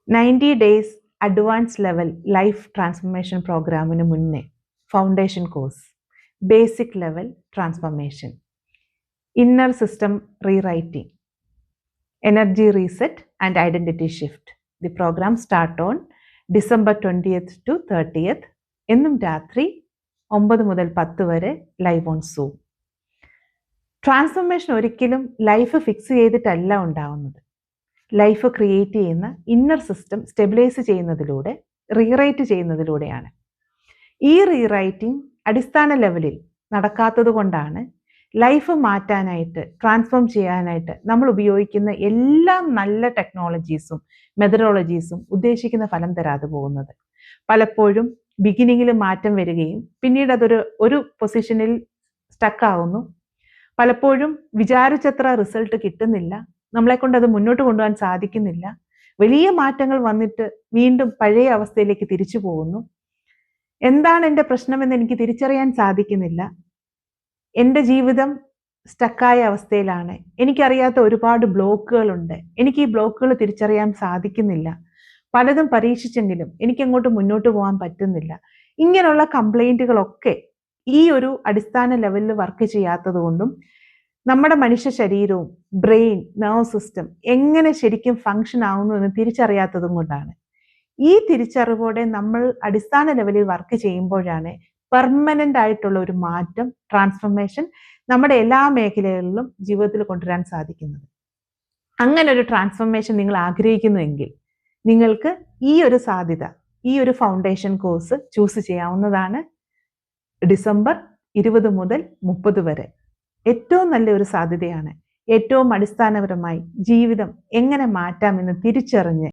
90 days advance level life transformation പ്രോഗ്രാമിന് മുന്നേ foundation course basic level transformation inner system rewriting energy reset and identity shift. The program start on December 20th to 30th. എന്നും രാത്രി 9 മുതൽ 10 വരെ live on zoom. Transformation ഒരിക്കലും life fix ചെയ്തിട്ടല്ല ഉണ്ടാവുന്നത്. Life create ചെയ്യുന്ന inner system stabilise ചെയ്യുന്നതിലൂടെ, rewrite ചെയ്യുന്നതിലൂടെയാണ്. ഈ rewriting അടിസ്ഥാന ലെവലിൽ നടക്കാത്തത് കൊണ്ടാണ് ലൈഫ് മാറ്റാനായിട്ട്, ട്രാൻസ്ഫോം ചെയ്യാനായിട്ട് നമ്മൾ ഉപയോഗിക്കുന്ന എല്ലാ നല്ല ടെക്നോളജീസും മെത്തഡോളജീസും ഉദ്ദേശിക്കുന്ന ഫലം തരാതെ പോകുന്നത്. പലപ്പോഴും ബിഗിനിങ്ങിൽ മാറ്റം വരികയും പിന്നീട് ഒരു പൊസിഷനിൽ സ്റ്റക്കാവുന്നു. പലപ്പോഴും വിചാരിച്ചത്ര റിസൾട്ട് കിട്ടുന്നില്ല, നമ്മളെ കൊണ്ട് അത് മുന്നോട്ട് കൊണ്ടുപോകാൻ സാധിക്കുന്നില്ല. വലിയ മാറ്റങ്ങൾ വന്നിട്ട് വീണ്ടും പഴയ അവസ്ഥയിലേക്ക് തിരിച്ചു പോകുന്നു. എന്താണ് എൻ്റെ പ്രശ്നമെന്ന് എനിക്ക് തിരിച്ചറിയാൻ സാധിക്കുന്നില്ല. എൻ്റെ ജീവിതം സ്റ്റക്കായ അവസ്ഥയിലാണ്. എനിക്കറിയാത്ത ഒരുപാട് ബ്ലോക്കുകളുണ്ട്. എനിക്ക് ഈ ബ്ലോക്കുകൾ തിരിച്ചറിയാൻ സാധിക്കുന്നില്ല. പലതും പരീക്ഷിച്ചെങ്കിലും എനിക്കങ്ങോട്ട് മുന്നോട്ട് പോകാൻ പറ്റുന്നില്ല. ഇങ്ങനെയുള്ള കംപ്ലൈൻറ്റുകളൊക്കെ ഈ ഒരു അടിസ്ഥാന ലെവലിൽ വർക്ക് ചെയ്യാത്തത് കൊണ്ടും നമ്മുടെ മനുഷ്യ ശരീരവും ബ്രെയിൻ, നെർവ് സിസ്റ്റം എങ്ങനെ ശരിക്കും ഫങ്ഷൻ ആവുന്നു എന്ന് തിരിച്ചറിയാത്തതും കൊണ്ടാണ്. ഈ തിരിച്ചറിവോടെ നമ്മൾ അടിസ്ഥാന ലെവലിൽ വർക്ക് ചെയ്യുമ്പോഴാണ് പെർമനൻ്റ് ആയിട്ടുള്ള ഒരു മാറ്റം, ട്രാൻസ്ഫോർമേഷൻ നമ്മുടെ എല്ലാ മേഖലകളിലും ജീവിതത്തിൽ കൊണ്ടുവരാൻ സാധിക്കുന്നത്. അങ്ങനെ ഒരു ട്രാൻസ്ഫോർമേഷൻ നിങ്ങൾ ആഗ്രഹിക്കുന്നുവെങ്കിൽ നിങ്ങൾക്ക് ഈ ഒരു സാധ്യത, ഈ ഒരു ഫൗണ്ടേഷൻ കോഴ്സ് ചൂസ് ചെയ്യാവുന്നതാണ്. December 20 മുതൽ 30 വരെ ഏറ്റവും നല്ലൊരു സാധ്യതയാണ്. ഏറ്റവും അടിസ്ഥാനപരമായി ജീവിതം എങ്ങനെ മാറ്റാമെന്ന് തിരിച്ചറിഞ്ഞ്